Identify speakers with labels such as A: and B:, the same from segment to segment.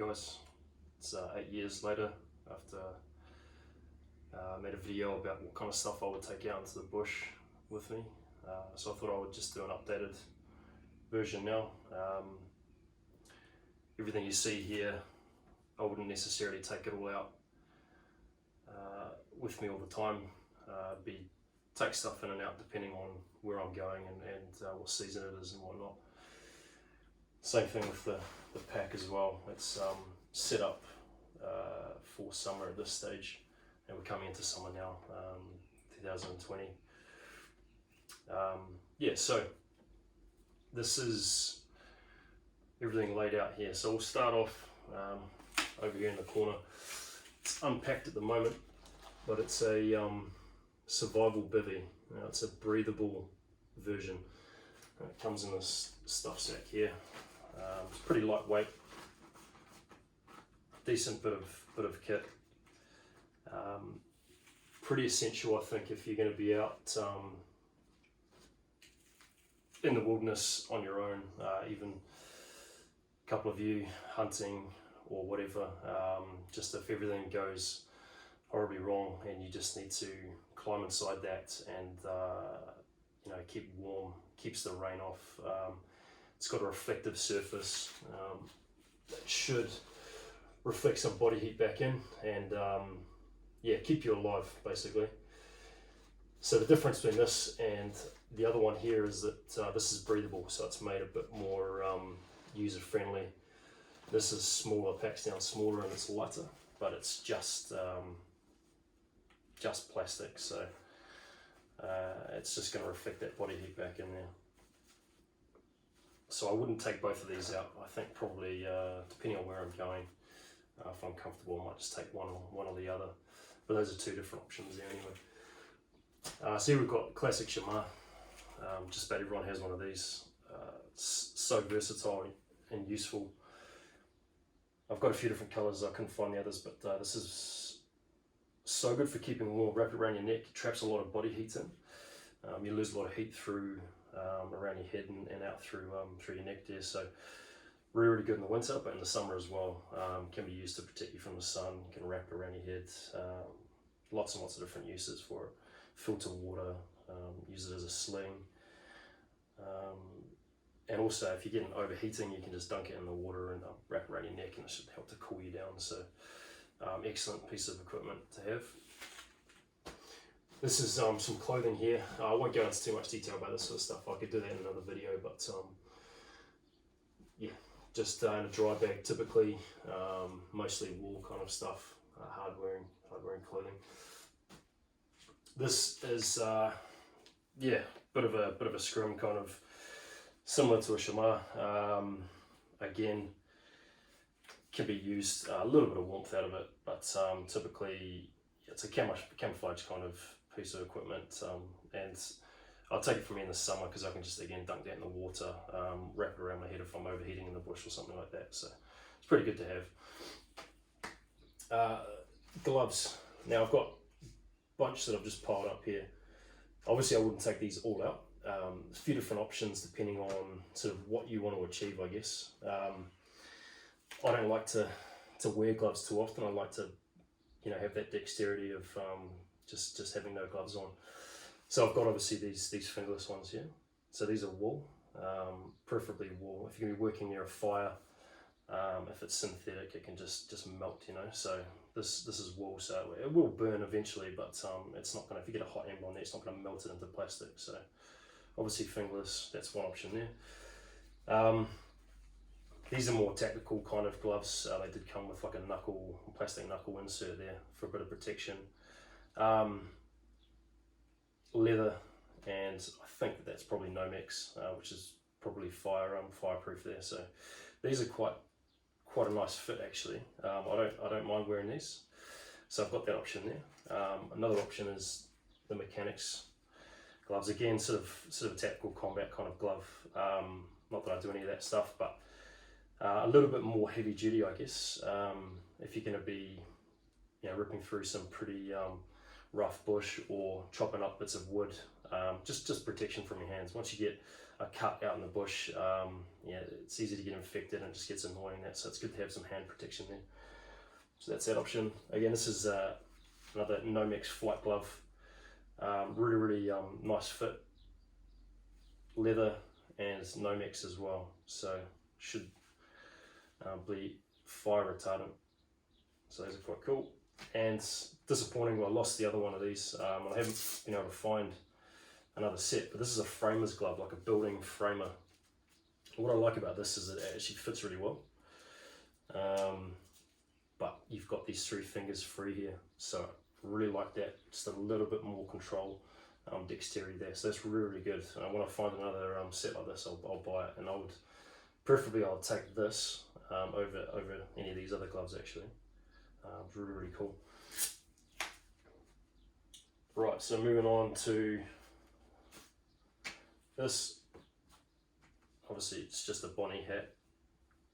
A: guys, it's 8 years later after I made a video about what kind of stuff I would take out into the bush with me, so I thought I would just do an updated version now. Everything you see here, I wouldn't necessarily take it all out with me all the time. Take stuff in and out depending on where I'm going and what season it is and whatnot. Same thing with the pack as well. It's set up for summer at this stage, and we're coming into summer now, 2020. Yeah, so this is everything laid out here. So we'll start off over here in the corner. It's unpacked at the moment, but it's a survival bivvy. It's a breathable version. It comes in this stuff sack here. It's pretty lightweight, decent bit of kit. Pretty essential, I think, if you're going to be out in the wilderness on your own, even a couple of you hunting or whatever. Just if everything goes horribly wrong and you just need to climb inside that and keep warm, keeps the rain off. It's got a reflective surface that should reflect some body heat back in and yeah, keep you alive basically. So the difference between this and the other one here is that this is breathable, so it's made a bit more user friendly. This is smaller, packs down smaller, and it's lighter, but it's just plastic, so it's just going to reflect that body heat back in there. So I wouldn't take both of these out. I think probably depending on where I'm going, if I'm comfortable, I might just take one or the other. But those are two different options there anyway. So here we've got classic Chama. Just about everyone has one of these. It's so versatile and useful. I've got a few different colours. I couldn't find the others, but this is so good for keeping warm. Wrap it around your neck. It traps a lot of body heat in. You lose a lot of heat through around your head and out through your neck there. So really good in the winter, but in the summer as well. Can be used to protect you from the sun. Can wrap it around your head. Lots and lots of different uses for it. Filter water. Use it as a sling. And also, if you're getting overheating, you can just dunk it in the water and wrap it around your neck, and it should help to cool you down. So, excellent piece of equipment to have. This is some clothing here. I won't go into too much detail about this sort of stuff. I could do that in another video, but yeah, just in a dry bag typically, mostly wool kind of stuff, hard wearing clothing. This is yeah, bit of a scrim, kind of similar to a Chama. Again, can be used, a little bit of warmth out of it, but typically it's a camouflage kind of piece of equipment, and I'll take it from me in the summer because I can just again dunk that in the water, wrap it around my head if I'm overheating in the bush or something like that. So it's pretty good to have. Gloves. Now I've got a bunch that I've just piled up here. Obviously I wouldn't take these all out. A few different options depending on sort of what you want to achieve, I guess. I don't like to wear gloves too often. I like to, have that dexterity of just having no gloves on. So I've got obviously these fingerless ones here. So these are wool, preferably wool. If you're going to be working near a fire, if it's synthetic, it can just melt, So this is wool, so it will burn eventually, but it's not going to. If you get a hot ember on there, it's not going to melt it into plastic. So obviously fingerless, that's one option there. These are more tactical kind of gloves. They did come with like a plastic knuckle insert there for a bit of protection. Leather, and I think that's probably Nomex, which is probably fireproof there. So these are quite a nice fit actually. I don't mind wearing these, so I've got that option there. Another option is the mechanics gloves. Again, sort of a tactical combat kind of glove. Not that I do any of that stuff, but a little bit more heavy duty, I guess. If you're going to be, ripping through some pretty rough bush or chopping up bits of wood, just protection from your hands. Once you get a cut out in the bush, yeah, it's easy to get infected and it just gets annoying. So it's good to have some hand protection there. So that's that option. Again, this is another Nomex flight glove. Really nice fit, leather, and it's Nomex as well, so should be fire retardant. So those are quite cool. And disappointing, I lost the other one of these. I haven't been able to find another set, but this is a framer's glove, like a building framer. What I like about this is it actually fits really well. But you've got these 3 fingers free here, so really like that. Just a little bit more control, dexterity there. So that's really good. When I find another set like this, I'll buy it, and I would preferably I'll take this over any of these other gloves actually. It's really cool. Right, so moving on to this. Obviously, it's just a Bonnie hat,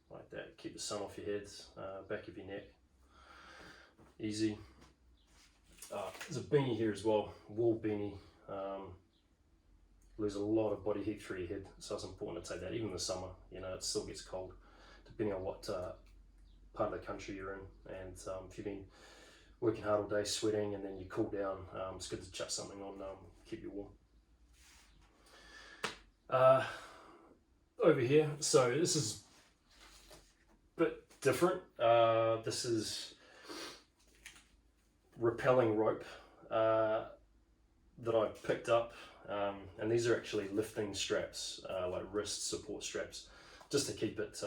A: like that. Keep the sun off your head, back of your neck. Easy. There's a beanie here as well, wool beanie. Lose a lot of body heat through your head, so it's important to take that. Even in the summer, you know, it still gets cold, depending on what part of the country you're in. And if you've been working hard all day, sweating, and then you cool down, it's good to chuck something on, keep you warm. Over here, so this is a bit different. This is Repelling Rope that I picked up, and these are actually lifting straps, like wrist support straps, just to keep it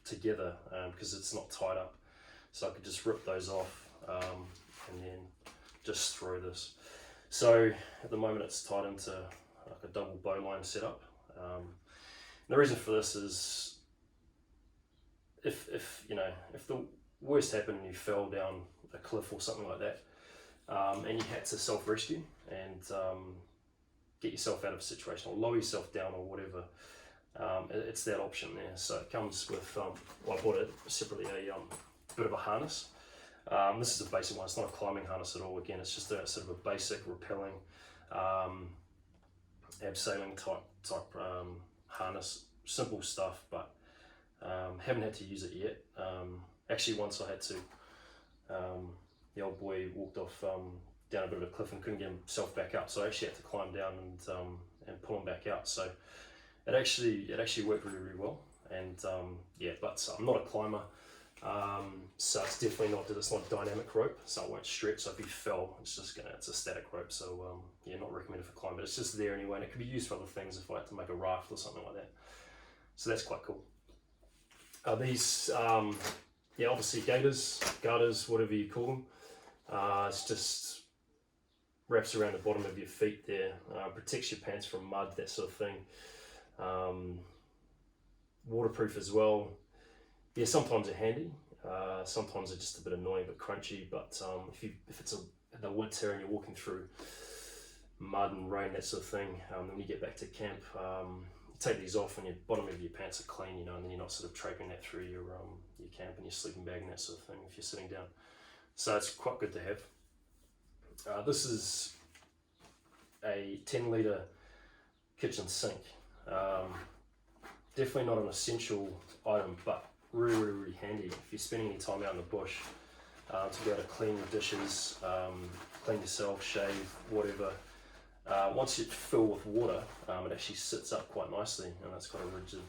A: together, because it's not tied up. So I could just rip those off and then just throw this. So at the moment it's tied into like a double bowline setup. The reason for this is if you know, if the worst happened and you fell down a cliff or something like that, and you had to self-rescue and get yourself out of a situation or lower yourself down or whatever, it's that option there. So it comes with, well, I bought it separately, a bit of a harness. This is a basic one, it's not a climbing harness at all. Again, it's just a sort of a basic repelling, abseiling type harness. Simple stuff, but haven't had to use it yet. Actually, once I had to, the old boy walked off down a bit of a cliff and couldn't get himself back up, so I actually had to climb down and pull him back out. So it actually worked really well. And yeah, but I'm not a climber, so it's definitely not a dynamic rope, so it won't stretch. So if you fell, it's a static rope. So yeah, not recommended for climbing, but it's just there anyway, and it could be used for other things if I had to make a raft or something like that. So that's quite cool. These, yeah, obviously garters, whatever you call them. It's just wraps around the bottom of your feet there, protects your pants from mud, that sort of thing. Waterproof as well. Yeah, sometimes they're handy. Sometimes they're just a bit annoying, but crunchy. But if it's in the winter and you're walking through mud and rain, that sort of thing, then when you get back to camp, you take these off and your bottom of your pants are clean, you know, and then you're not sort of traipsing that through your camp and your sleeping bag and that sort of thing if you're sitting down. So it's quite good to have. This is a 10-litre kitchen sink. Definitely not an essential item, but really handy if you're spending any time out in the bush, to be able to clean your dishes, clean yourself, shave, whatever. Once you fill with water, it actually sits up quite nicely, and it's got a rigid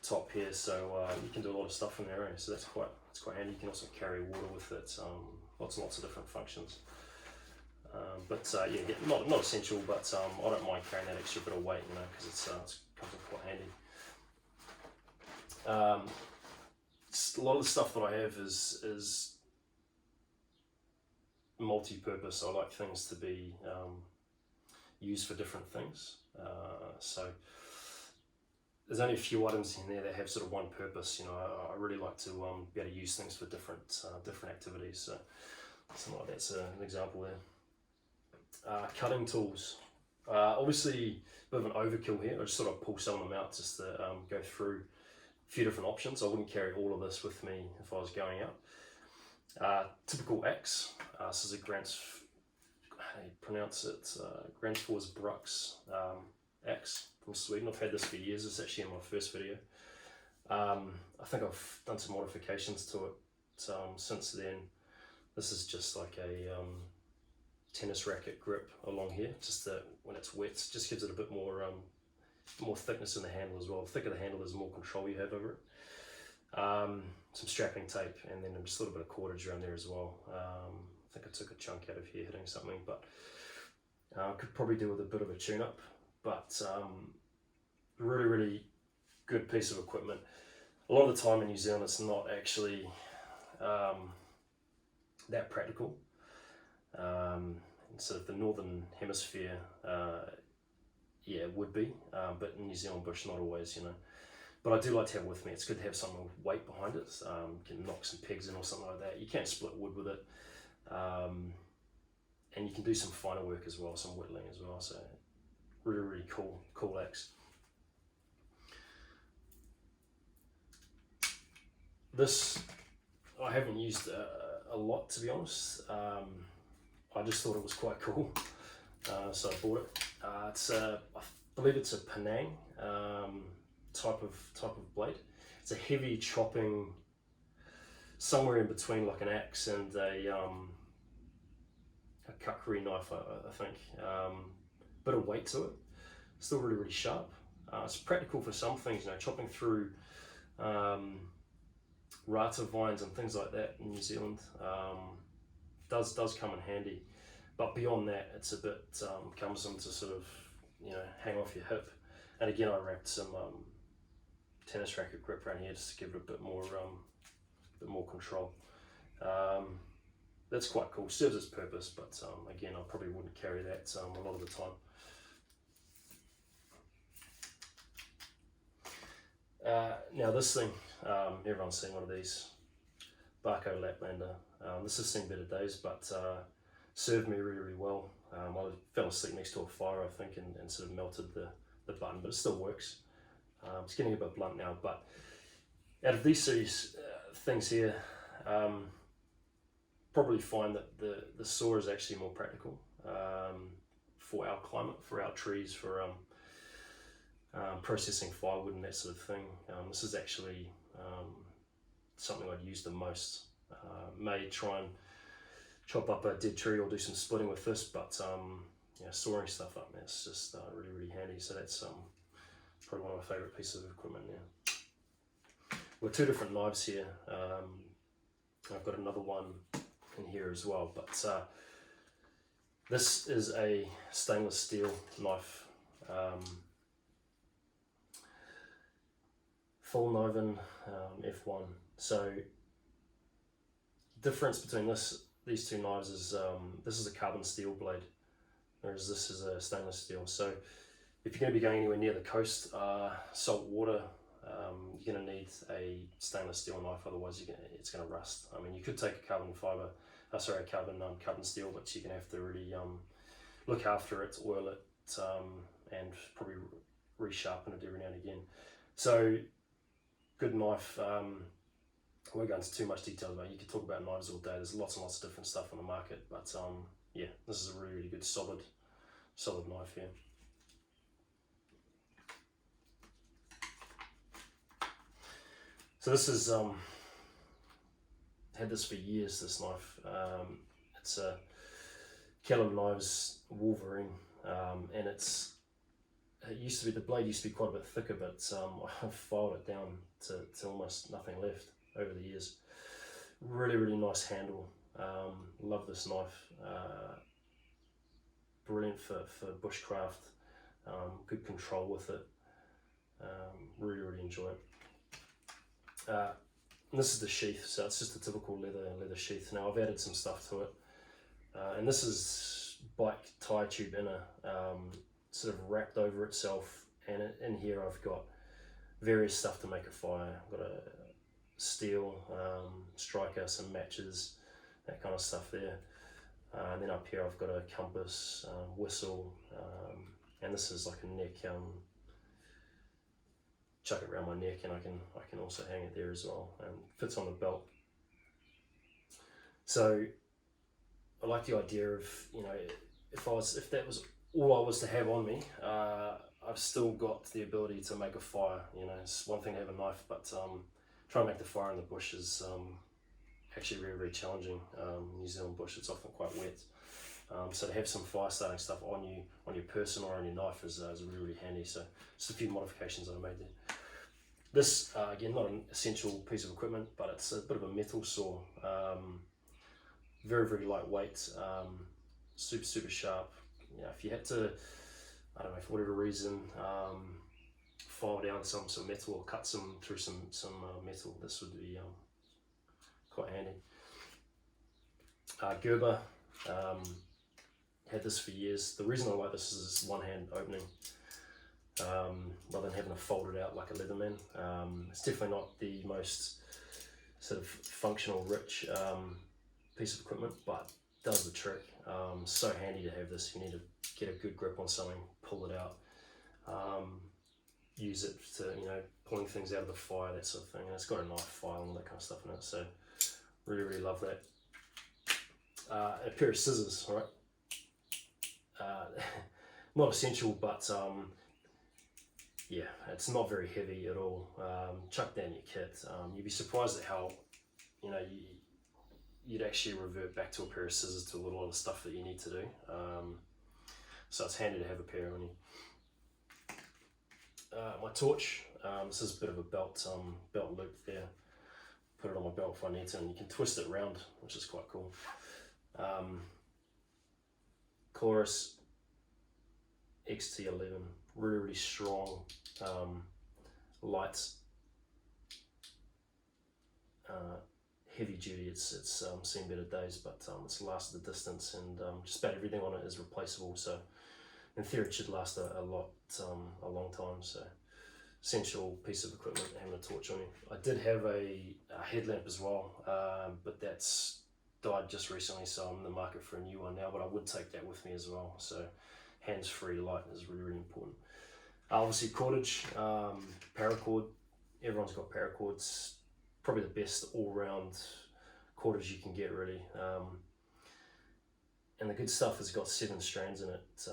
A: top here, so you can do a lot of stuff in there. So that's quite handy. You can also carry water with it. Lots and lots of different functions. Yeah, not essential, but I don't mind carrying that extra bit of weight, you know, because it comes in quite handy. A lot of the stuff that I have is multi-purpose. I like things to be used for different things. So there's only a few items in there that have sort of one purpose. You know, I really like to be able to use things for different activities. So something like that's an example there. Cutting tools. Obviously, a bit of an overkill here. I just sort of pull some of them out just to go through a few different options. I wouldn't carry all of this with me if I was going out. Typical axe. This is a how do you pronounce it? Grandsfors Brux axe from Sweden. I've had this for years. It's actually in my first video. I think I've done some modifications to it since then. This is just like a tennis racket grip along here, just that when it's wet, it just gives it a bit more thickness in the handle as well. The thicker the handle, there's more control you have over it. Some strapping tape, and then just a little bit of cordage around there as well. I think I took a chunk out of here hitting something, but I could probably do with a bit of a tune-up. But really, really good piece of equipment. A lot of the time in New Zealand, it's not actually that practical. Sort of the northern hemisphere, yeah, it would be, but in New Zealand bush, not always, you know. But I do like to have it with me. It's good to have something with weight behind it. You can knock some pegs in or something like that. You can split wood with it, and you can do some finer work as well, some whittling as well. So really, really cool axe. This I haven't used a lot, to be honest. I just thought it was quite cool, so I bought it. I believe it's a Penang type of blade. It's a heavy chopping, somewhere in between like an axe and a cutlery knife, I think. Bit of weight to it. Still really, really sharp. It's practical for some things, you know, chopping through rata vines and things like that in New Zealand. Does come in handy, but beyond that, it's a bit cumbersome to sort of, you know, hang off your hip. And again, I wrapped some tennis racket grip around here just to give it a bit more control. That's quite cool. Serves its purpose, but again, I probably wouldn't carry that a lot of the time. Now this thing, everyone's seen one of these, Barco Laplander. This has seen better days, but served me really, really well. I fell asleep next to a fire, I think, and sort of melted the button, but it still works. It's getting a bit blunt now, but out of these series things here, probably find that the saw is actually more practical for our climate, for our trees, for processing firewood and that sort of thing. This is actually something I'd use the most. May try and chop up a dead tree or do some splitting with this, but yeah, sawing stuff up, man, it's just really, really handy. So that's probably one of my favourite pieces of equipment now. We've got two different knives here. I've got another one in here as well, but this is a stainless steel knife. Full Novin F1. So difference between these two knives is this is a carbon steel blade, whereas this is a stainless steel. So if you're going to be going anywhere near the coast, salt water, you're going to need a stainless steel knife, otherwise it's going to rust. I mean, you could take a carbon steel, but you're going to have to really look after it, oil it, and probably resharpen it every now and again. So good knife. I won't go into too much detail about it. You could talk about knives all day. There's lots and lots of different stuff on the market, but yeah, this is a really, really good solid knife here. So this is had this for years, this knife. It's a Callum Knives Wolverine, and it used to be, the blade used to be quite a bit thicker, but I've filed it down to almost nothing left over the years. Really, really nice handle. Love this knife. Brilliant for bushcraft. Good control with it. Really, really enjoy it. And this is the sheath, so it's just a typical leather sheath. Now I've added some stuff to it, and this is bike tie tube inner, sort of wrapped over itself, and in here I've got various stuff to make a fire. I've got a steel striker, some matches, that kind of stuff there, and then up here I've got a compass, whistle, and this is like a neck. Chuck it around my neck, and I can also hang it there as well, and fits on the belt. So I like the idea of, you know, if that was all I was to have on me, I I've still got the ability to make a fire. You know, it's one thing to have a knife, but trying to make the fire in the bush is actually very, very challenging. New Zealand bush, it's often quite wet. So to have some fire starting stuff on your person or on your knife is really, really handy. So just a few modifications that I made there. This, again, not an essential piece of equipment, but it's a bit of a metal saw. Very, very lightweight, super, super sharp. You know, if you had to, I don't know, for whatever reason, file down some metal or cut through some metal, this would be quite handy. Gerber, had this for years. The reason I like this is this one-hand opening, rather than having to fold it out like a Leatherman. It's definitely not the most sort of functional, rich piece of equipment, but does the trick. So handy to have this if you need to get a good grip on something, pull it out, use it to, you know, pulling things out of the fire, that sort of thing. And it's got a knife file and all that kind of stuff in it, so really, really love that. A pair of scissors, all right? Not essential, but yeah, it's not very heavy at all. Chuck down your kit. You'd be surprised at how, you know, you'd actually revert back to a pair of scissors to a lot of stuff that you need to do. So it's handy to have a pair on you. My torch, this is a bit of a belt loop there. Put it on my belt if I need to, and you can twist it around, which is quite cool. Chorus XT11, really, really strong, light, heavy duty. It's seen better days, but it's lasted the distance, and just about everything on it is replaceable. So in theory, it should last a long time. So essential piece of equipment, having a torch on you. I did have a headlamp as well, but that's died just recently, so I'm in the market for a new one now. But I would take that with me as well. So hands-free light is really, really important. Obviously cordage, paracord. Everyone's got paracords. Probably the best all-round cordage you can get, really. And the good stuff has got 7 strands in it,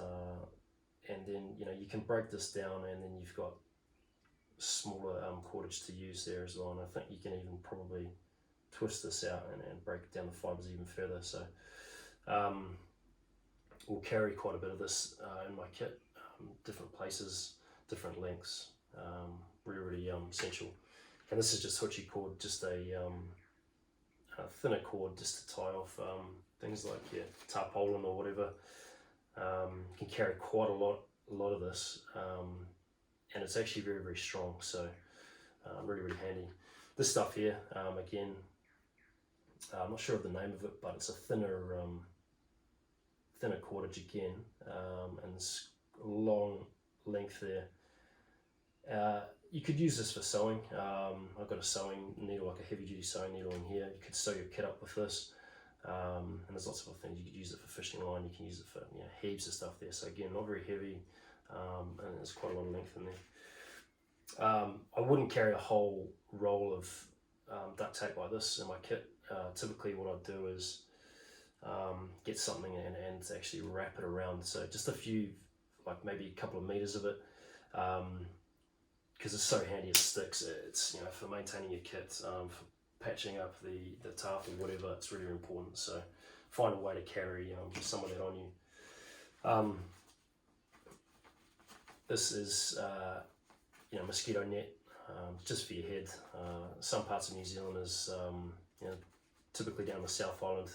A: and then, you know, you can break this down, and then you've got smaller cordage to use there as well. And I think you can even probably twist this out and break down the fibers even further. So we'll carry quite a bit of this in my kit, different places, different lengths, really, really essential. And this is just hoochie cord, just a thinner cord just to tie off things like your tarpaulin or whatever. You can carry quite a lot of this, and it's actually very, very strong. So really, really handy. This stuff here, again, I'm not sure of the name of it, but it's a thinner cordage again, and it's a long length there. You could use this for sewing. I've got a sewing needle, like a heavy duty sewing needle in here. You could sew your kit up with this, and there's lots of other things. You could use it for fishing line, you can use it for, you know, heaps of stuff there. So again, not very heavy, and there's quite a lot of length in there. I wouldn't carry a whole roll of duct tape like this in my kit. Typically what I'd do is get something and actually wrap it around. So just a few, like maybe a couple of meters of it, because it's so handy, it sticks. It's, you know, for maintaining your kit, for patching up the tarp or whatever, it's really important. So find a way to carry some of that on you. This is you know, mosquito net, just for your head. Some parts of New Zealand is you know, typically down the South Island,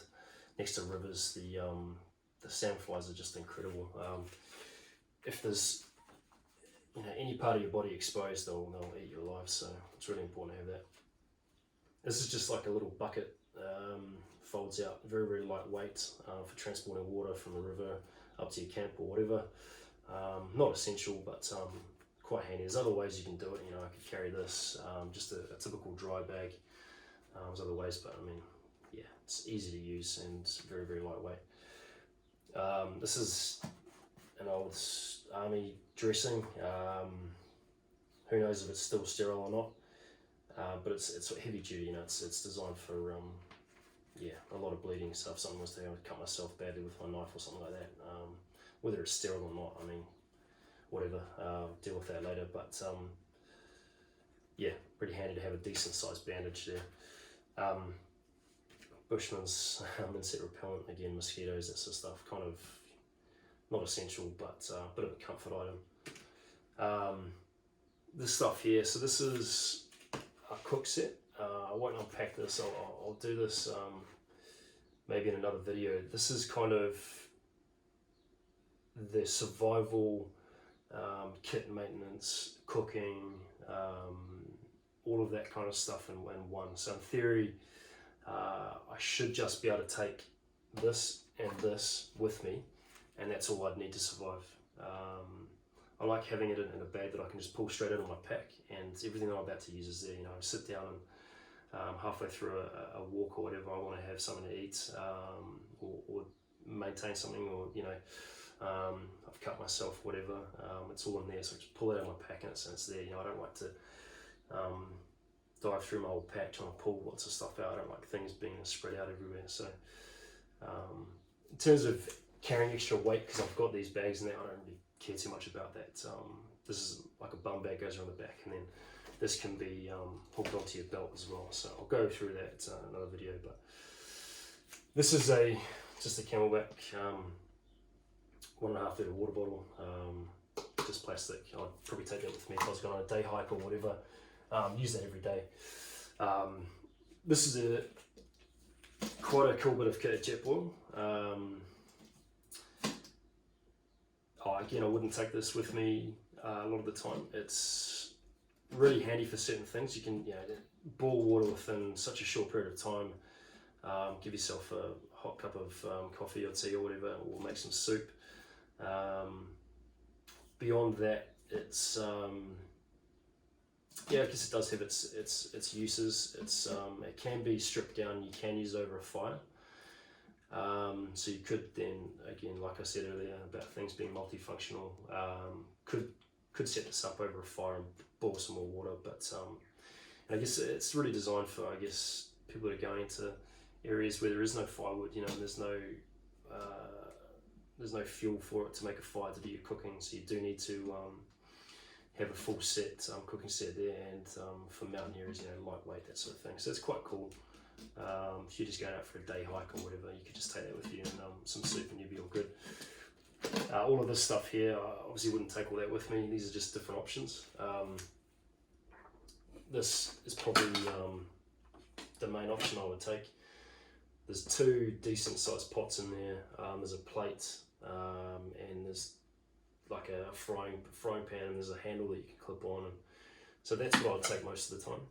A: next to rivers, the sandflies are just incredible. If there's, you know, any part of your body exposed, they'll eat you alive. So it's really important to have that. This is just like a little bucket, folds out, very, very lightweight, for transporting water from the river up to your camp or whatever. Not essential, but quite handy. There's other ways you can do it. You know, I could carry this, just a typical dry bag. There's other ways, but I mean, yeah, it's easy to use and it's very, very lightweight. This is an old army dressing. Who knows if it's still sterile or not, but it's heavy duty. You know, it's designed for yeah, a lot of bleeding stuff. If someone was to cut myself badly with my knife or something like that, whether it's sterile or not, I mean, whatever, deal with that later, but yeah, pretty handy to have a decent sized bandage there. Bushman's insect repellent, again, mosquitoes, that sort of stuff, kind of not essential, but a bit of a comfort item. This stuff here, so this is a cook set. I won't unpack this, I'll do this maybe in another video. This is kind of the survival, kit maintenance, cooking, all of that kind of stuff in one. So in theory, I should just be able to take this and this with me, and that's all I'd need to survive. I like having it in a bag that I can just pull straight out of my pack, and everything that I'm about to use is there. You know, I sit down and halfway through a walk or whatever, I want to have something to eat, or maintain something, or you know, I've cut myself, whatever. It's all in there, so I just pull it out of my pack and it's there. You know, I don't like to dive through my old pack trying to pull lots of stuff out. I don't like things being spread out everywhere. So in terms of carrying extra weight, because I've got these bags now, I don't really care too much about that. This is like a bum bag, goes around the back, and then this can be hooked onto your belt as well. So I'll go through that in another video. But this is just a Camelbak 1.5 litre water bottle, just plastic. I'd probably take that with me if I was going on a day hike or whatever. Use that every day. This is quite a cool bit of kit at Jetboil. Again, I wouldn't take this with me a lot of the time. It's really handy for certain things. You can, you know, boil water within such a short period of time. Give yourself a hot cup of coffee or tea or whatever, or make some soup. Beyond that, it's yeah, I guess it does have its uses. It can be stripped down. You can use it over a fire. So you could then, again, like I said earlier about things being multifunctional, could set this up over a fire and boil some more water. But and I guess it's really designed for, I guess, people that are going into areas where there is no firewood, you know, and there's no fuel for it to make a fire to do your cooking. So you do need to have a full set cooking set there, and for mountain areas, you know, lightweight, that sort of thing. So it's quite cool. If you're just going out for a day hike or whatever, you could just take that with you, and some soup, and you'll be all good. All of this stuff here, I obviously wouldn't take all that with me. These are just different options. This is probably the main option I would take. There's 2 decent sized pots in there. There's a plate, and there's like a frying pan, and there's a handle that you can clip on, and so that's what I'd take most of the time.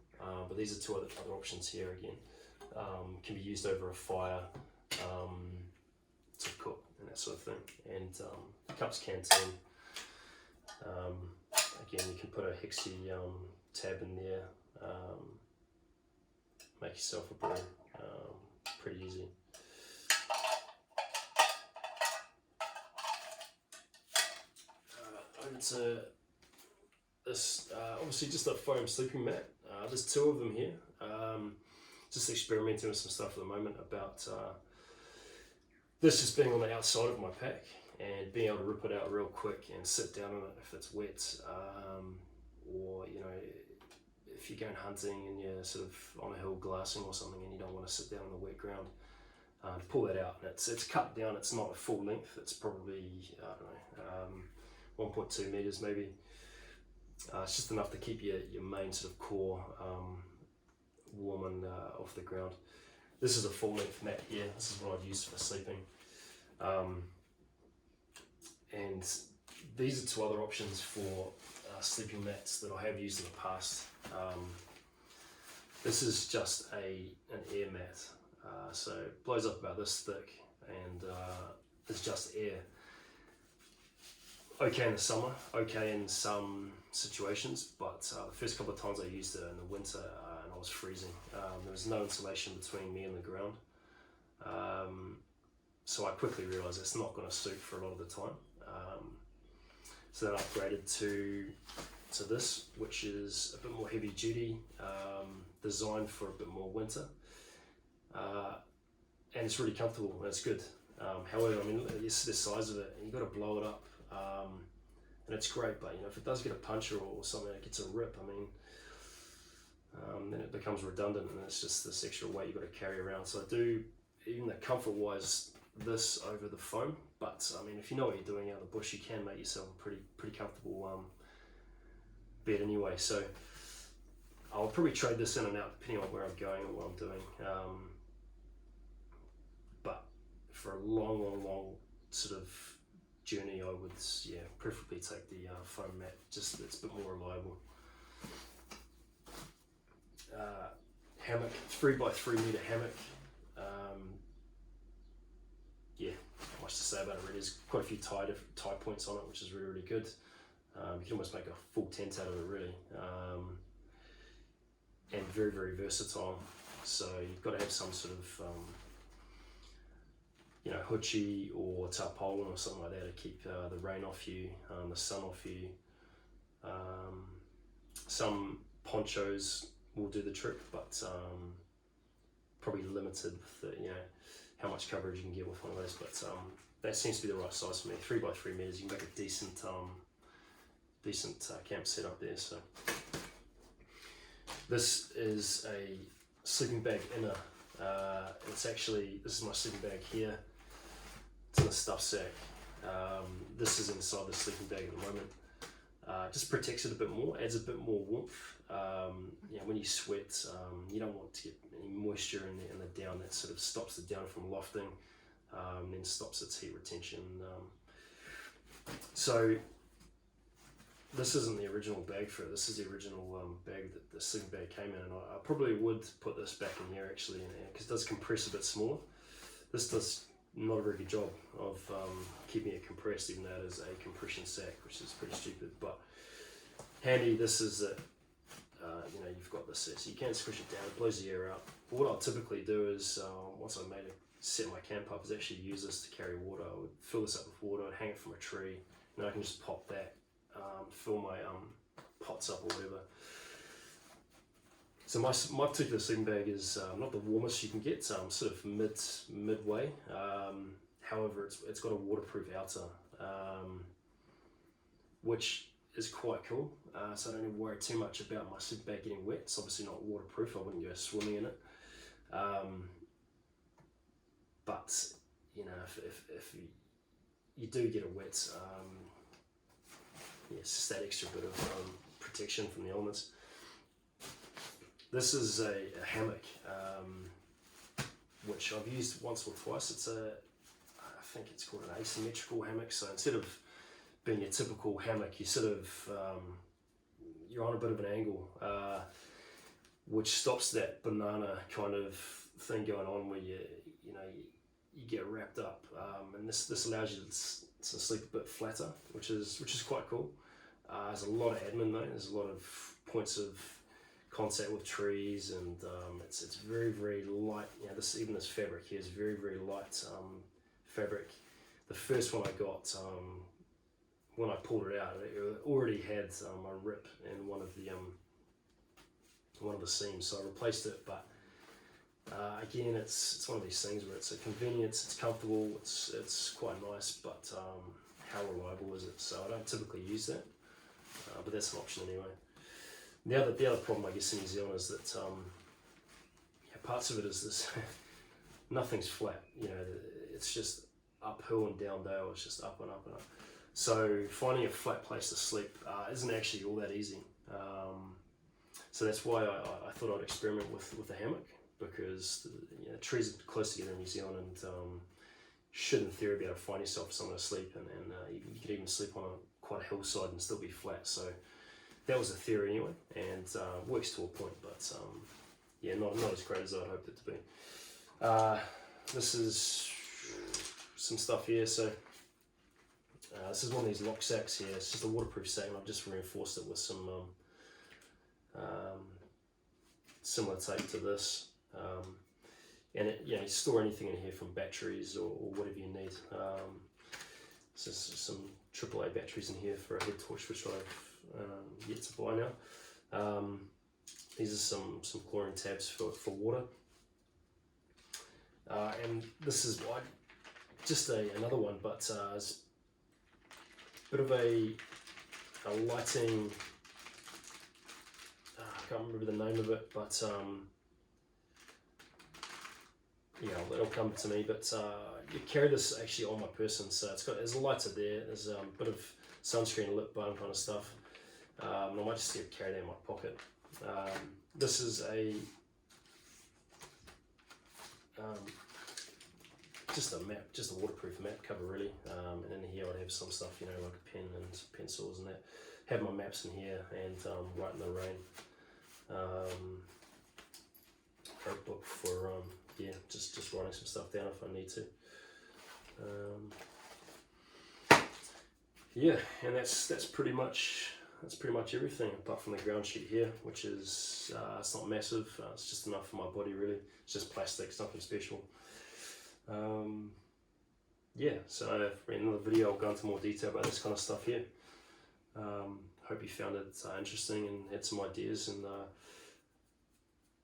A: But these are 2 other options here again. Can be used over a fire to cook and that sort of thing. And cups, canteen. Again, you can put a hexi tab in there. Make yourself a brew. Pretty easy. Over to this, obviously just a foam sleeping mat. There's 2 of them here. Just experimenting with some stuff at the moment about this just being on the outside of my pack and being able to rip it out real quick and sit down on it if it's wet, or you know, if you're going hunting and you're sort of on a hill glassing or something and you don't want to sit down on the wet ground, pull that out. And it's cut down. It's not a full length. It's probably, I don't know, 1.2 meters maybe. It's just enough to keep your main sort of core warm and off the ground. This is a full length mat here. This is what I'd use for sleeping. And these are 2 other options for sleeping mats that I have used in the past. This is just an air mat. So it blows up about this thick, and it's just air. Okay in the summer, okay in some situations, but the first couple of times I used it in the winter and I was freezing. There was no insulation between me and the ground. So I quickly realised it's not going to suit for a lot of the time. So then I upgraded to this, which is a bit more heavy duty, designed for a bit more winter. And it's really comfortable and it's good. However, I mean, the size of it, you've got to blow it up and it's great. But you know, if it does get a puncture or something, it gets a rip. I mean, then it becomes redundant, and it's just this extra weight you've got to carry around. So I do, even the comfort-wise, this over the foam. But I mean, if you know what you're doing out in the bush, you can make yourself a pretty comfortable bed anyway. So I'll probably trade this in and out depending on where I'm going and what I'm doing. But for a long sort of journey, I would preferably take the foam mat. Just it's a bit more reliable. Hammock, 3x3 meter hammock. Not much to say about it really. There's quite a few tie points on it, which is really good. You can almost make a full tent out of it really. And very versatile. So you've got to have some sort of hoochie or tarpaulin or something like that to keep the rain off you, the sun off you. Some ponchos will do the trick, but probably limited with how much coverage you can get with one of those. But that seems to be the right size for me. 3x3 meters, you can make a decent camp setup there. So this is a sleeping bag inner. This is my sleeping bag here. It's in a stuff sack. This is inside the sleeping bag at the moment. Just protects it a bit more, adds a bit more warmth. When you sweat, you don't want to get any moisture in the down. That sort of stops the down from lofting, then stops its heat retention. So this isn't the original bag for it. This is the original bag that the sleeping bag came in, and I probably would put this back in here actually, because it does compress a bit smaller. This does not a very good job of keeping it compressed, even though it is a compression sack, which is pretty stupid, but handy. This is it. You've got this there, so you can squish it down, it blows the air out. What I'll typically do is, once I've set my camp up, is actually use this to carry water. I would fill this up with water, I'd hang it from a tree, and I can just pop that, fill my pots up or whatever. So my particular sleeping bag is not the warmest you can get, sort of midway. However, it's got a waterproof outer, which is quite cool. So I don't need to worry too much about my sleeping bag getting wet. It's obviously not waterproof. I wouldn't go swimming in it. But if you do get it wet, it's just that extra bit of protection from the elements. This is a hammock, which I've used once or twice. I think it's called an asymmetrical hammock. So instead of being a typical hammock, you sort of you're on a bit of an angle, which stops that banana kind of thing going on where you get wrapped up, and this allows you to sleep a bit flatter, which is quite cool. There's a lot of admin though. There's a lot of points of contact with trees, and it's very light. This fabric here is very light fabric. The first one I got, when I pulled it out, it already had a rip in one of the seams, so I replaced it. But again, it's one of these things where it's a convenience, it's comfortable, it's quite nice, but how reliable is it? So I don't typically use that, but that's an option anyway. The other problem I guess in New Zealand is that parts of it is this nothing's flat. It's just uphill and down dale. It's just up and up and up. So finding a flat place to sleep isn't actually all that easy. So that's why I thought I'd experiment with a hammock, because the trees are close together in New Zealand, and should in theory be able to find yourself somewhere to sleep, and you could even sleep on quite a hillside and still be flat. So that was a theory anyway, and works to a point, but not as great as I'd hoped it to be. This is some stuff here. So this is one of these lock sacks here. It's just a waterproof sack, and I've just reinforced it with some similar tape to this. And you store anything in here from batteries or whatever you need. So some AAA batteries in here for a head torch, which I've yet to buy now. These are some chlorine tabs for water. And this is just another one, but it's a bit of a lighting, I can't remember the name of it, but yeah, it'll come to me. But you carry this actually on my person, so there's a lighter there, there's a bit of sunscreen, lip balm kind of stuff. I might just carry that in my pocket. This is a just a map, just a waterproof map cover really, and in here I'd have some stuff, you know, like a pen and pencils and that. Have my maps in here and write in the rain. Notebook for yeah, just writing some stuff down if I need to. Yeah, and that's pretty much everything apart from the ground sheet here, which is it's not massive. It's just enough for my body really. It's just plastic, it's nothing special. Yeah, so in another video I'll go into more detail about this kind of stuff here. Hope you found it interesting and had some ideas, and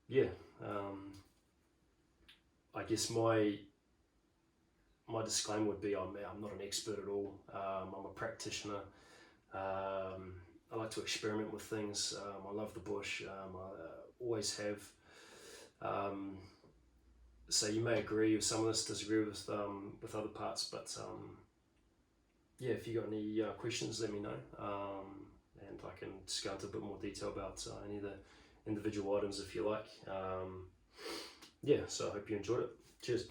A: yeah, I guess my disclaimer would be I'm not an expert at all. I'm a practitioner. I like to experiment with things. I love the bush. I always have. So you may agree with some of this, disagree with other parts, but yeah, if you got any questions, let me know, and I can just go into a bit more detail about any of the individual items if you like. Yeah, so I hope you enjoyed it. Cheers.